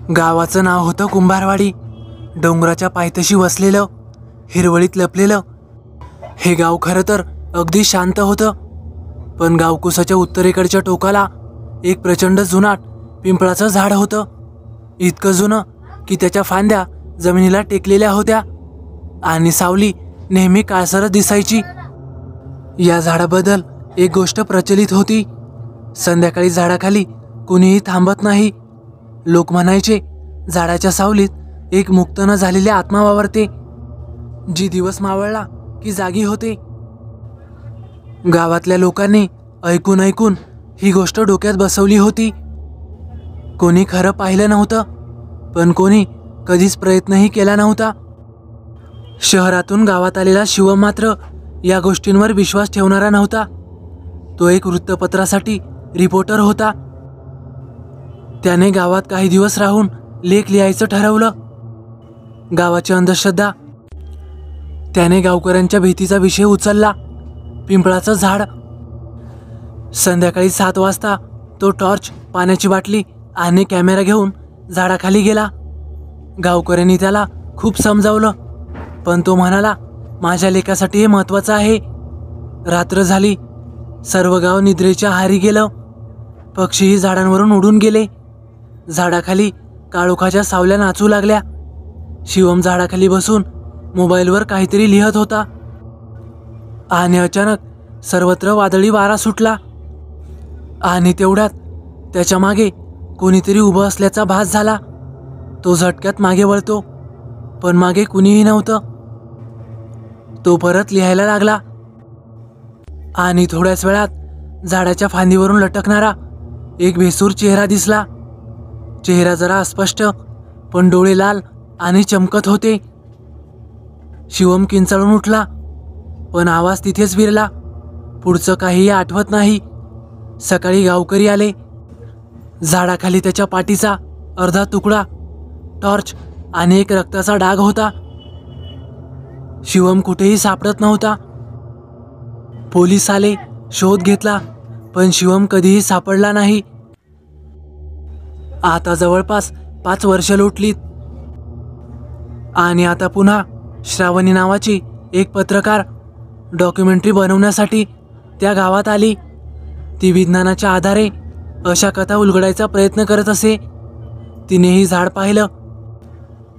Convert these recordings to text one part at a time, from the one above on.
गावाचं नाव होतं कुंभारवाडी. डोंगराच्या पायथ्याशी वसलेलं, हिरवळीत लपलेलं हे गाव खरं तर अगदी शांत होतं. पण गावकुसाच्या उत्तरेकडच्या टोकाला एक प्रचंड जुनाट पिंपळाचं झाड होतं. इतकं जुनं की त्याच्या फांद्या जमिनीला टेकलेल्या होत्या आणि सावली नेहमी काळसरत दिसायची. या झाडाबद्दल एक गोष्ट प्रचलित होती. संध्याकाळी झाडाखाली कुणीही थांबत नाही. लोक म्हणायचे, झाडाच्या सावलीत एक मुक्त न झालेली आत्मा वावरते, जी दिवस मावळला की जागी होते. गावातल्या लोकांनी ऐकून ऐकून ही गोष्ट डोक्यात बसवली होती. कोणी खरं पाहिलं नव्हतं, पण कोणी कधीच प्रयत्नही केला नव्हता. शहरातून गावात आलेला शिवम मात्र या गोष्टींवर विश्वास ठेवणारा नव्हता. तो एक वृत्तपत्रासाठी रिपोर्टर होता. त्याने गावात काही दिवस राहून लेख लिहायचं ठरवलं. गावाची अंधश्रद्धा. त्याने गावकऱ्यांच्या भीतीचा विषय उचलला, पिंपळाचं झाड. संध्याकाळी 7 वाजता तो टॉर्च, पाण्याची बाटली आणि कॅमेरा घेऊन झाडाखाली गेला. गावकऱ्यांनी त्याला खूप समजावलं, पण तो म्हणाला, माझ्या लेखासाठी हे महत्त्वाचं आहे. रात्र झाली. सर्व गाव निद्रेच्या आहारी गेलं. पक्षीही झाडांवरून उडून गेले. झाडाखाली काळोखाच्या सावल्या नाचू लागल्या. शिवम झाडाखाली बसून मोबाईलवर काहीतरी लिहत होता आणि अचानक सर्वत्र वादळी वारा सुटला. आणि तेवढ्यात त्याच्या मागे कोणीतरी उभं असल्याचा भास झाला. तो झटक्यात मागे वळतो, पण मागे कुणीही नव्हतं. तो परत लिहायला लागला आणि थोड्याच वेळात झाडाच्या फांदीवरून लटकणारा एक भेसूर चेहरा दिसला. चेहरा जरा अस्पष्ट, पण डोळे लाल आणि चमकत होते. शिवम किंचाळून उठला, पण आवाज तिथेच विरला. पुढचं काहीही आठवत नाही. सकाळी गावकरी आले. झाडाखाली त्याच्या पाठीचा अर्धा तुकडा, टॉर्च आणि एक रक्ताचा डाग होता. शिवम कुठेही सापडत नव्हता. पोलीस आले, शोध घेतला, पण शिवम कधीही सापडला नाही. आता जवळपास 5 वर्ष लोटलीत आणि आता पुन्हा श्रावणी नावाची एक पत्रकार डॉक्युमेंटरी बनवण्यासाठी त्या गावात आली. ती विज्ञानाच्या आधारे अशा कथा उलगडायचा प्रयत्न करत असे. तिनेही झाड पाहिलं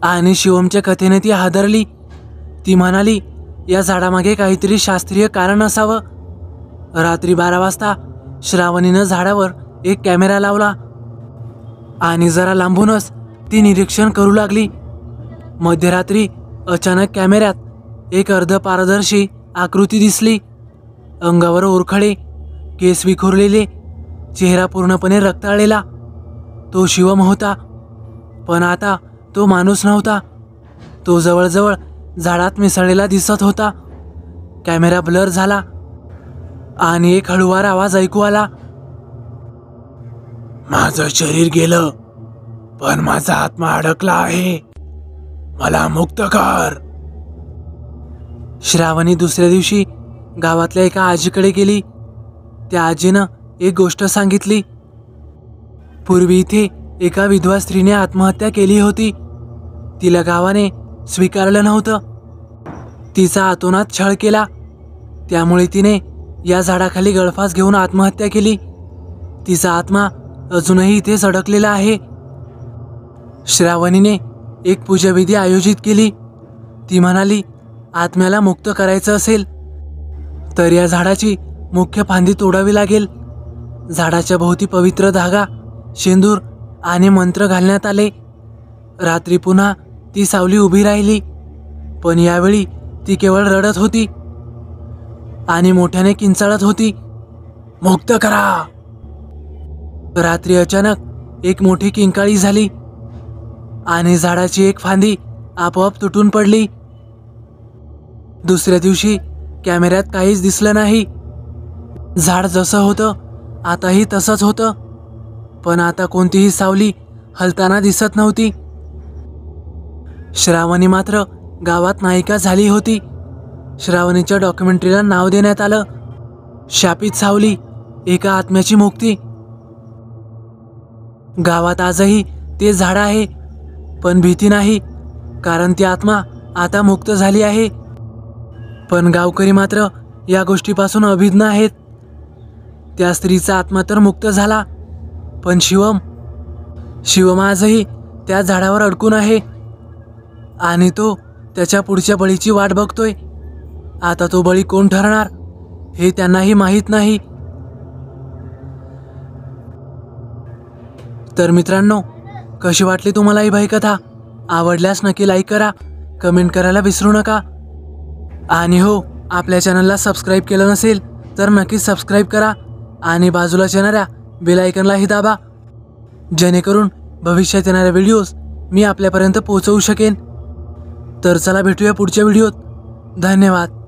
आणि शिवमच्या कथेने ती हादरली. ती म्हणाली, या झाडामागे काहीतरी शास्त्रीय कारण असावं. रात्री 12 वाजता श्रावणीनं झाडावर एक कॅमेरा लावला आणि जरा लांबूनच ती निरीक्षण करू लागली. मध्यरात्री अचानक कॅमेऱ्यात एक अर्धपारदर्शी आकृती दिसली. अंगावर ओरखडे, केस विखुरलेले, चेहरा पूर्णपणे रक्ताळलेला. तो शिवम होता, पण आता तो माणूस नव्हता. तो जवळजवळ झाडात मिसळलेला दिसत होता. कॅमेरा ब्लर झाला आणि एक हळूवार आवाज ऐकू आला, माझं शरीर गेलं, पण माझा आत्मा अडकला आहे. मला मुक्त कर. श्रावणी दुसऱ्या दिवशी गावातल्या एका आजीकडे गेली. त्या आजीनं एक गोष्ट सांगितली. पूर्वी इथे एका विधवा स्त्रीने आत्महत्या केली होती. तिला गावाने स्वीकारलं नव्हतं. तिचा आतोनात छळ केला. त्यामुळे तिने या झाडाखाली गळफास घेऊन आत्महत्या केली. तिचा आत्मा अजूनही इथेच अडकलेला आहे. श्रावणीने एक पूजाविधी आयोजित केली. ती म्हणाली, आत्म्याला मुक्त करायचं असेल तर या झाडाची मुख्य फांदी तोडावी लागेल. झाडाच्या भोवती पवित्र धागा, शेंदूर आणि मंत्र घालण्यात आले. रात्री पुन्हा ती सावली उभी राहिली, पण यावेळी ती केवळ रडत होती आणि मोठ्याने किंचाळत होती, मुक्त करा. रात्री अचानक एक मोठी किंकाळी झाली आणि झाडाची एक फांदी आपोआप तुटून पडली. दुसऱ्या दिवशी कॅमेऱ्यात काहीच दिसलं नाही. झाड जसं होतं आताही तसंच होतं, पण आता कोणतीही सावली हलताना दिसत नव्हती. श्रावणी मात्र गावात नायिका झाली होती. श्रावणीच्या डॉक्युमेंटरीला नाव देण्यात आलं, शापित सावली, एका आत्म्याची मुक्ती. गावात आजही ते झाड आहे पण भीती नाही, कारण ती आत्मा आता मुक्त झाली आहे. पण गावकरी मात्र या गोष्टीपासून अभिज्ञ आहेत. त्या स्त्रीचा आत्मा तर मुक्त झाला, पण शिवम आजही त्या झाडावर अडकून आहे आणि तो त्याच्या पुढच्या बळीची वाट बघतोय. आता तो बळी कोण ठरणार हे त्यांनाही माहीत नाही. तर मित्रांनो, कशी वाटली तुम्हाला ही भयकथा? आवडल्यास नक्की लाईक करा, कमेंट करायला विसरू नका. आणि हो, आपल्या चॅनलला सबस्क्राईब केलं नसेल तर नक्कीच सबस्क्राईब करा आणि बाजूला येणाऱ्या बेल आयकॉनलाही दाबा, जेणेकरून भविष्यात येणाऱ्या व्हिडिओज मी आपल्यापर्यंत पोहोचवू शकेन. तर चला भेटूया पुढच्या व्हिडिओत. धन्यवाद.